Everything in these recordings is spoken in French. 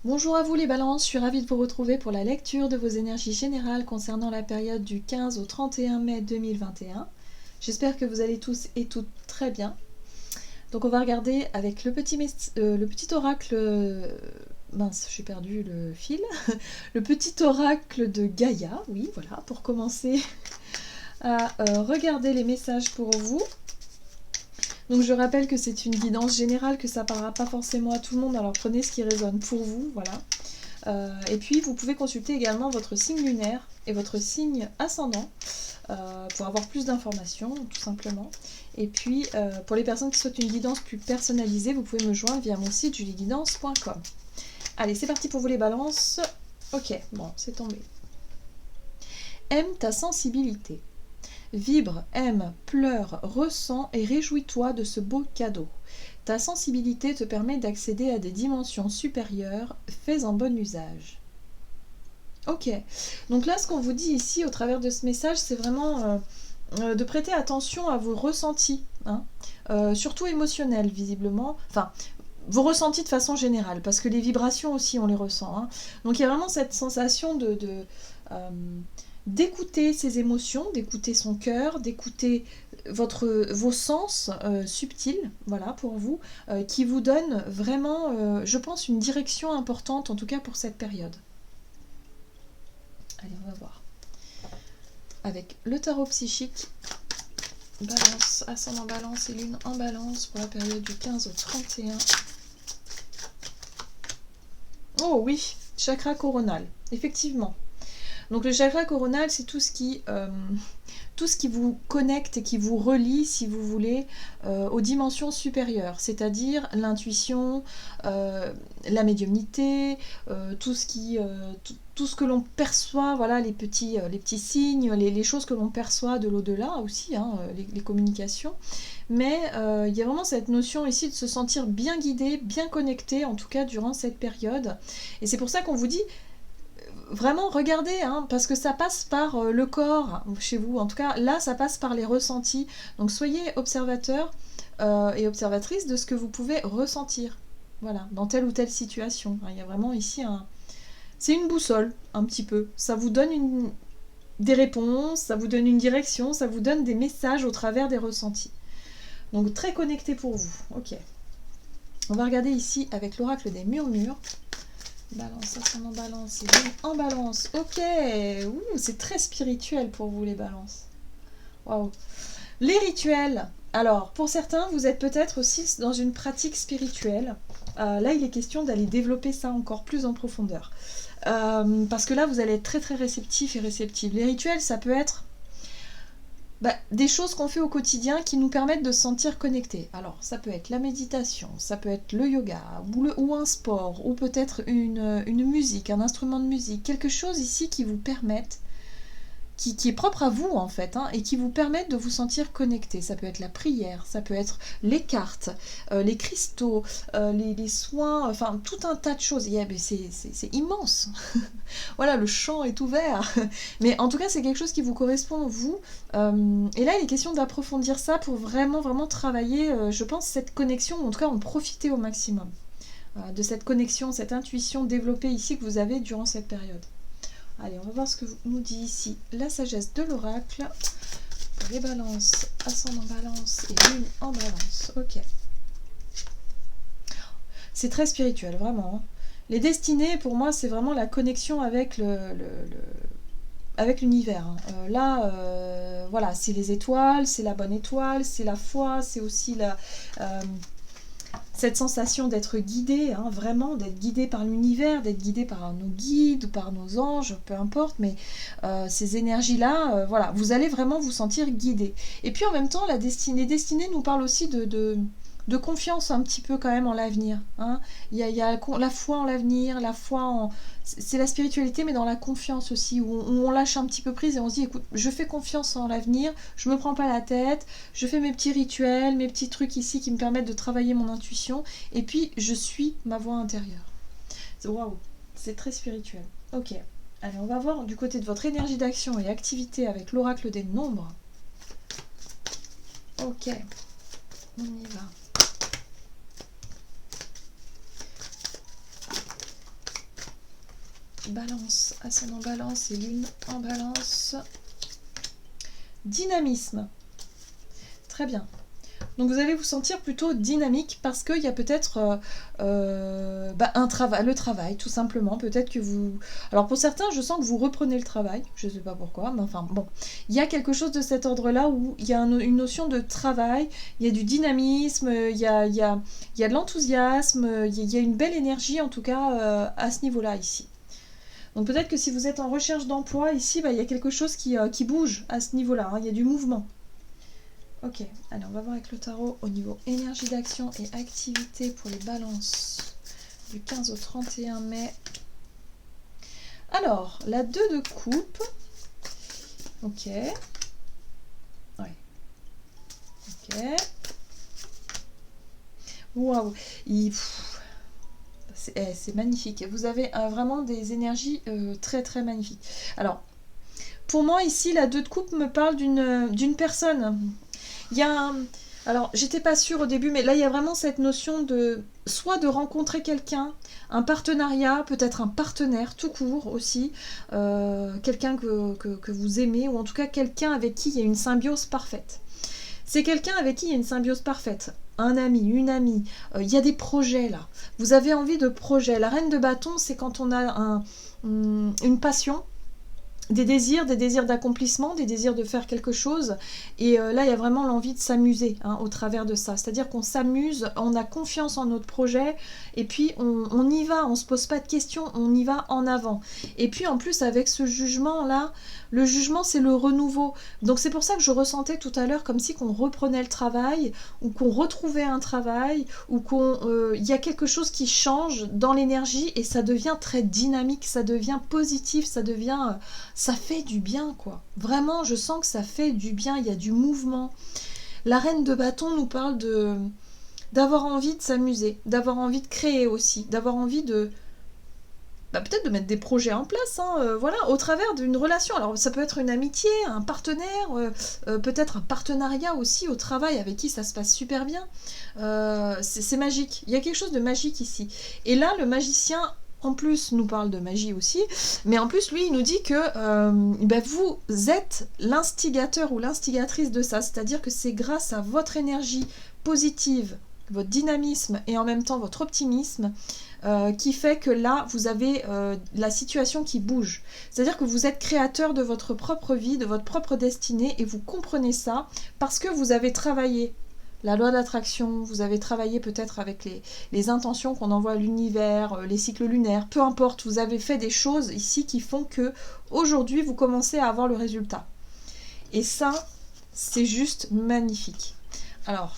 Bonjour à vous les balances, je suis ravie de vous retrouver pour la lecture de vos énergies générales concernant la période du 15 au 31 mai 2021. J'espère que vous allez tous et toutes très bien. Donc on va regarder avec le petit oracle... mince, j'ai perdu le fil. Le petit oracle de Gaïa, oui, voilà, pour commencer à regarder les messages pour vous. Donc je rappelle que c'est une guidance générale, que ça ne parlera pas forcément à tout le monde, alors prenez ce qui résonne pour vous, voilà. Et puis vous pouvez consulter également votre signe lunaire et votre signe ascendant pour avoir plus d'informations tout simplement. Et puis pour les personnes qui souhaitent une guidance plus personnalisée, vous pouvez me joindre via mon site julieguidance.com. Allez, c'est parti pour vous les balances. Ok, bon, c'est tombé. Aime ta sensibilité. Vibre, aime, pleure, ressens et réjouis-toi de ce beau cadeau. Ta sensibilité te permet d'accéder à des dimensions supérieures, fais-en bon usage. Ok, donc là ce qu'on vous dit ici au travers de ce message, c'est vraiment de prêter attention à vos ressentis, hein, surtout émotionnels visiblement, enfin vos ressentis de façon générale, parce que les vibrations aussi on les ressent. Hein. Donc il y a vraiment cette sensation d'écouter ses émotions, d'écouter son cœur, d'écouter vos sens subtils, voilà, pour vous, qui vous donnent vraiment, je pense, une direction importante, en tout cas pour cette période. Allez, on va voir. Avec le tarot psychique, balance, ascendant balance et lune en balance pour la période du 15 au 31. Oh oui, chakra coronal, effectivement. Donc le chakra coronal, c'est tout ce qui vous connecte et qui vous relie, si vous voulez, aux dimensions supérieures, c'est-à-dire l'intuition, la médiumnité, tout ce que l'on perçoit, voilà, les petits signes, les choses que l'on perçoit de l'au-delà aussi, hein, les communications. Mais il y a vraiment cette notion ici de se sentir bien guidé, bien connecté, en tout cas durant cette période. Et c'est pour ça qu'on vous dit... Vraiment, regardez, hein, parce que ça passe par le corps chez vous. En tout cas, là, ça passe par les ressentis. Donc, soyez observateur et observatrice de ce que vous pouvez ressentir. Voilà, dans telle ou telle situation. Il y a vraiment ici un... C'est une boussole, un petit peu. Ça vous donne des réponses, ça vous donne une direction, ça vous donne des messages au travers des ressentis. Donc, très connecté pour vous. Ok. On va regarder ici avec l'oracle des murmures. Balance, ascendant balance, et lune en balance. Ok, c'est très spirituel pour vous les balances. Waouh. Les rituels. Alors, pour certains, vous êtes peut-être aussi dans une pratique spirituelle. Là, il est question d'aller développer ça encore plus en profondeur. Parce que là, vous allez être très très réceptif et réceptive. Les rituels, ça peut être des choses qu'on fait au quotidien qui nous permettent de se sentir connectés. Alors, ça peut être la méditation, ça peut être le yoga, ou un sport, ou peut-être une musique, un instrument de musique, quelque chose ici qui vous permette, qui est propre à vous en fait, hein, et qui vous permettent de vous sentir connecté. Ça peut être la prière, ça peut être les cartes, les cristaux, les soins, enfin tout un tas de choses. C'est immense. Voilà, le champ est ouvert. Mais en tout cas, c'est quelque chose qui vous correspond, vous. Et là, il est question d'approfondir ça pour vraiment, vraiment travailler, je pense, cette connexion, ou en tout cas en profiter au maximum. De cette connexion, cette intuition développée ici que vous avez durant cette période. Allez, on va voir ce que nous dit ici la sagesse de l'oracle. Les balances, ascendant balance et lune en balance. Ok. C'est très spirituel, vraiment. Les destinées, pour moi, c'est vraiment la connexion avec avec l'univers. Là, voilà, c'est les étoiles, c'est la bonne étoile, c'est la foi, c'est aussi cette sensation d'être guidé, hein, vraiment, d'être guidé par l'univers, d'être guidé par nos guides ou par nos anges, peu importe, mais ces énergies-là, voilà, vous allez vraiment vous sentir guidé. Et puis en même temps, la destinée nous parle aussi de confiance un petit peu quand même en l'avenir. Hein. Il y a la foi en l'avenir, la foi en... C'est la spiritualité, mais dans la confiance aussi, où on lâche un petit peu prise et on se dit, écoute, je fais confiance en l'avenir, je me prends pas la tête, je fais mes petits rituels, mes petits trucs ici qui me permettent de travailler mon intuition, et puis je suis ma voix intérieure. Waouh, c'est très spirituel. Ok, allez, on va voir du côté de votre énergie d'action et activité avec l'oracle des nombres. Ok, on y va. Balance, ascendant balance et lune en balance. Dynamisme. Très bien. Donc vous allez vous sentir plutôt dynamique parce qu'il y a peut-être le travail tout simplement. Peut-être que vous... Alors pour certains, je sens que vous reprenez le travail. Je ne sais pas pourquoi, mais enfin bon. Il y a quelque chose de cet ordre-là où il y a une notion de travail, il y a du dynamisme, il y a de l'enthousiasme, il y a une belle énergie en tout cas à ce niveau-là ici. Donc peut-être que si vous êtes en recherche d'emploi, ici, il y a quelque chose qui bouge à ce niveau-là. Hein, il y a du mouvement. Ok, alors on va voir avec le tarot au niveau énergie d'action et activité pour les balances du 15 au 31 mai. Alors, la 2 de coupe. Ok. Ouais. Ok. Waouh. C'est magnifique. Vous avez vraiment des énergies très très magnifiques. Alors, pour moi ici, la 2 de coupe me parle d'une personne. Il y a alors, j'étais pas sûre au début, mais là, il y a vraiment cette notion de soit de rencontrer quelqu'un, un partenariat, peut-être un partenaire tout court aussi, quelqu'un que vous aimez, ou en tout cas quelqu'un avec qui il y a une symbiose parfaite. C'est quelqu'un avec qui il y a une symbiose parfaite. Un ami, une amie, il y a des projets là. Vous avez envie de projets. La reine de bâton, c'est quand on a une passion, des désirs d'accomplissement, des désirs de faire quelque chose. Et là, il y a vraiment l'envie de s'amuser au travers de ça. C'est-à-dire qu'on s'amuse, on a confiance en notre projet, et puis on y va, on ne se pose pas de questions, on y va en avant. Et puis en plus, avec ce jugement-là, le jugement, c'est le renouveau. Donc c'est pour ça que je ressentais tout à l'heure comme si qu'on reprenait le travail, ou qu'on retrouvait un travail, ou qu'il y a quelque chose qui change dans l'énergie, et ça devient très dynamique, ça devient positif, ça devient... ça fait du bien, quoi. Vraiment, je sens que ça fait du bien, il y a du mouvement. La reine de bâton nous parle d'avoir envie de s'amuser, d'avoir envie de créer aussi, d'avoir envie de... peut-être de mettre des projets en place, voilà, au travers d'une relation. Alors ça peut être une amitié, un partenaire, peut-être un partenariat aussi au travail avec qui ça se passe super bien. C'est magique, il y a quelque chose de magique ici. Et là, le magicien... en plus, nous parle de magie aussi, mais en plus, lui, il nous dit que vous êtes l'instigateur ou l'instigatrice de ça, c'est-à-dire que c'est grâce à votre énergie positive, votre dynamisme et en même temps votre optimisme qui fait que là, vous avez la situation qui bouge. C'est-à-dire que vous êtes créateur de votre propre vie, de votre propre destinée, et vous comprenez ça parce que vous avez travaillé la loi d'attraction, vous avez travaillé peut-être avec les intentions qu'on envoie à l'univers, les cycles lunaires, peu importe, vous avez fait des choses ici qui font que aujourd'hui vous commencez à avoir le résultat. Et ça, c'est juste magnifique. Alors,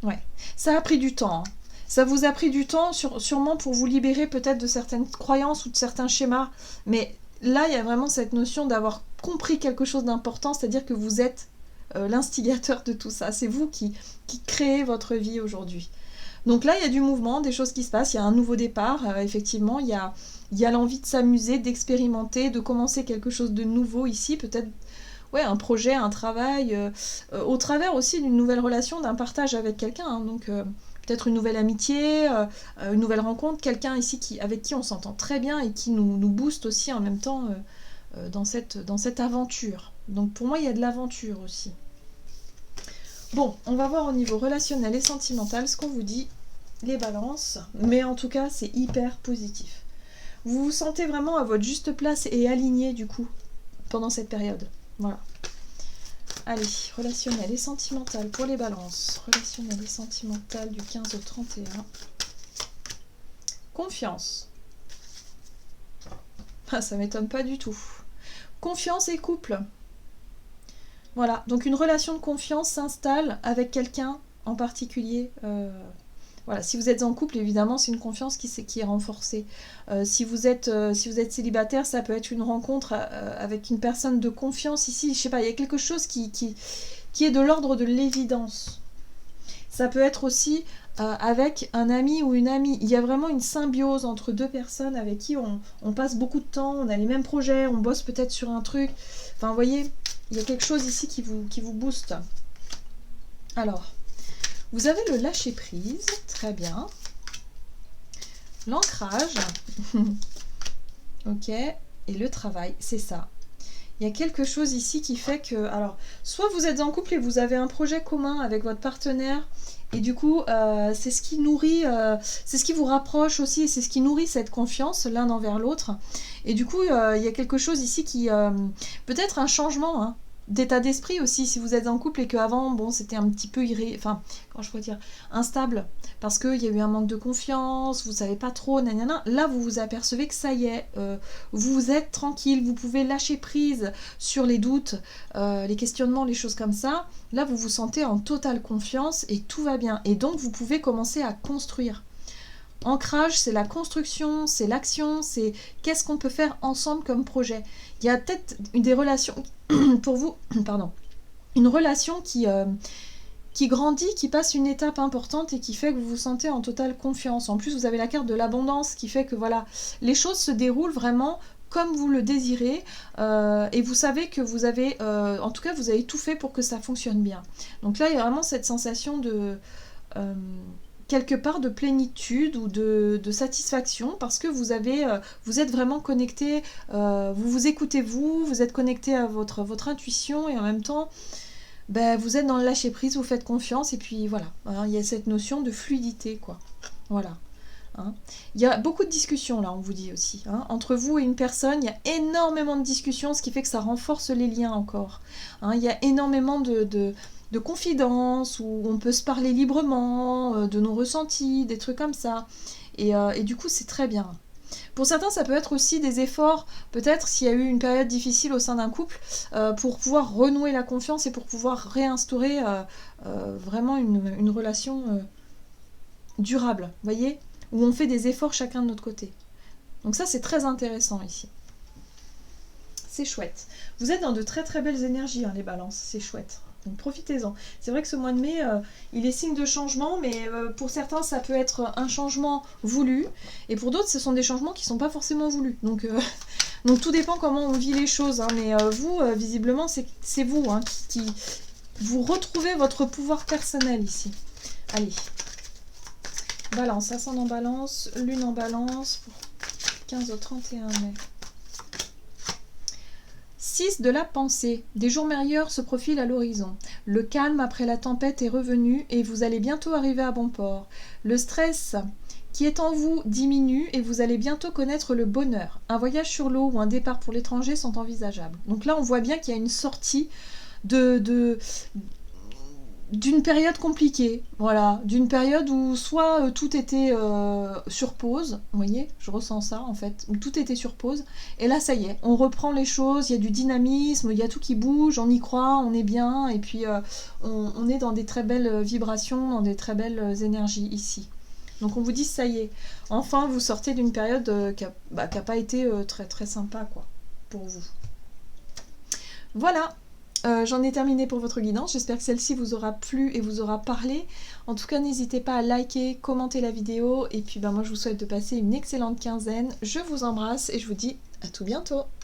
ouais, ça a pris du temps. Ça vous a pris du temps, sûrement pour vous libérer peut-être de certaines croyances ou de certains schémas, mais là, il y a vraiment cette notion d'avoir compris quelque chose d'important, c'est-à-dire que vous êtes l'instigateur de tout ça. C'est vous qui créez votre vie aujourd'hui. Donc là, il y a du mouvement, des choses qui se passent, il y a un nouveau départ, effectivement, il y a l'envie de s'amuser, d'expérimenter, de commencer quelque chose de nouveau ici, peut-être un projet, un travail, au travers aussi d'une nouvelle relation, d'un partage avec quelqu'un, donc peut-être une nouvelle amitié, une nouvelle rencontre, quelqu'un ici avec qui on s'entend très bien et qui nous booste aussi en même temps dans cette aventure. Donc pour moi, il y a de l'aventure aussi. Bon, on va voir au niveau relationnel et sentimental ce qu'on vous dit, les balances. Mais en tout cas, c'est hyper positif. Vous vous sentez vraiment à votre juste place et aligné du coup, pendant cette période. Voilà. Allez, relationnel et sentimental pour les balances. Relationnel et sentimental du 15 au 31. Confiance. Ah, ça m'étonne pas du tout. Confiance et couple. Voilà, donc une relation de confiance s'installe avec quelqu'un en particulier. Voilà, si vous êtes en couple, évidemment, c'est une confiance qui est renforcée. Si vous êtes célibataire, ça peut être une rencontre avec une personne de confiance ici. Je sais pas, il y a quelque chose qui est de l'ordre de l'évidence. Ça peut être aussi avec un ami ou une amie. Il y a vraiment une symbiose entre deux personnes avec qui on passe beaucoup de temps, on a les mêmes projets, on bosse peut-être sur un truc. Enfin, vous voyez, il y a quelque chose ici qui vous booste. Alors, vous avez le lâcher-prise, très bien. L'ancrage. Ok, et le travail, c'est ça. Il y a quelque chose ici qui fait que... Alors, soit vous êtes en couple et vous avez un projet commun avec votre partenaire, et du coup, c'est ce qui nourrit, c'est ce qui vous rapproche aussi, et c'est ce qui nourrit cette confiance l'un envers l'autre. Et du coup, il y a quelque chose ici qui... peut-être un changement, hein, d'état d'esprit aussi, si vous êtes en couple et qu'avant, bon, c'était un petit peu enfin, comment je pourrais dire, instable, parce qu'il y a eu un manque de confiance, vous savez pas trop, nanana. Là, vous vous apercevez que ça y est, vous êtes tranquille, vous pouvez lâcher prise sur les doutes, les questionnements, les choses comme ça. Là, vous vous sentez en totale confiance et tout va bien. Et donc, vous pouvez commencer à construire. Ancrage, c'est la construction, c'est l'action, c'est qu'est-ce qu'on peut faire ensemble comme projet. Il y a peut-être des relations, pour vous, pardon, une relation qui grandit, qui passe une étape importante et qui fait que vous vous sentez en totale confiance. En plus, vous avez la carte de l'abondance qui fait que voilà, les choses se déroulent vraiment comme vous le désirez et vous savez que vous avez, en tout cas, vous avez tout fait pour que ça fonctionne bien. Donc là, il y a vraiment cette sensation de... quelque part de plénitude ou de satisfaction parce que vous êtes vraiment connecté, vous vous écoutez vous êtes connecté à votre intuition et en même temps ben, vous êtes dans le lâcher prise, vous faites confiance et puis voilà, hein, il y a cette notion de fluidité quoi, voilà. Hein. Il y a beaucoup de discussions là, on vous dit aussi. Hein. Entre vous et une personne, il y a énormément de discussions, ce qui fait que ça renforce les liens encore. Hein. Il y a énormément de confidences où on peut se parler librement, de nos ressentis, des trucs comme ça. Et du coup, c'est très bien. Pour certains, ça peut être aussi des efforts, peut-être s'il y a eu une période difficile au sein d'un couple, pour pouvoir renouer la confiance et pour pouvoir réinstaurer vraiment une relation durable, vous voyez, où on fait des efforts chacun de notre côté. Donc ça, c'est très intéressant ici. C'est chouette. Vous êtes dans de très très belles énergies, hein, les balances, c'est chouette. Donc profitez-en. C'est vrai que ce mois de mai, il est signe de changement, mais pour certains, ça peut être un changement voulu, et pour d'autres, ce sont des changements qui ne sont pas forcément voulus. Donc tout dépend comment on vit les choses. Hein, mais vous, visiblement, c'est vous hein, qui vous retrouvez votre pouvoir personnel ici. Allez. Balance, ascendant balance, lune en balance, pour 15 au 31 mai. 6 de la pensée. Des jours meilleurs se profilent à l'horizon. Le calme après la tempête est revenu et vous allez bientôt arriver à bon port. Le stress qui est en vous diminue et vous allez bientôt connaître le bonheur. Un voyage sur l'eau ou un départ pour l'étranger sont envisageables. Donc là, on voit bien qu'il y a une sortie d'une période compliquée, voilà, d'une période où soit tout était sur pause, vous voyez, je ressens ça en fait, où tout était sur pause, et là ça y est, on reprend les choses, il y a du dynamisme, il y a tout qui bouge, on y croit, on est bien, et puis on est dans des très belles vibrations, dans des très belles énergies ici. Donc on vous dit ça y est, enfin vous sortez d'une période qui a pas été très très sympa quoi, pour vous. Voilà. J'en ai terminé pour votre guidance, j'espère que celle-ci vous aura plu et vous aura parlé. En tout cas, n'hésitez pas à liker, commenter la vidéo, et puis moi je vous souhaite de passer une excellente quinzaine. Je vous embrasse et je vous dis à tout bientôt.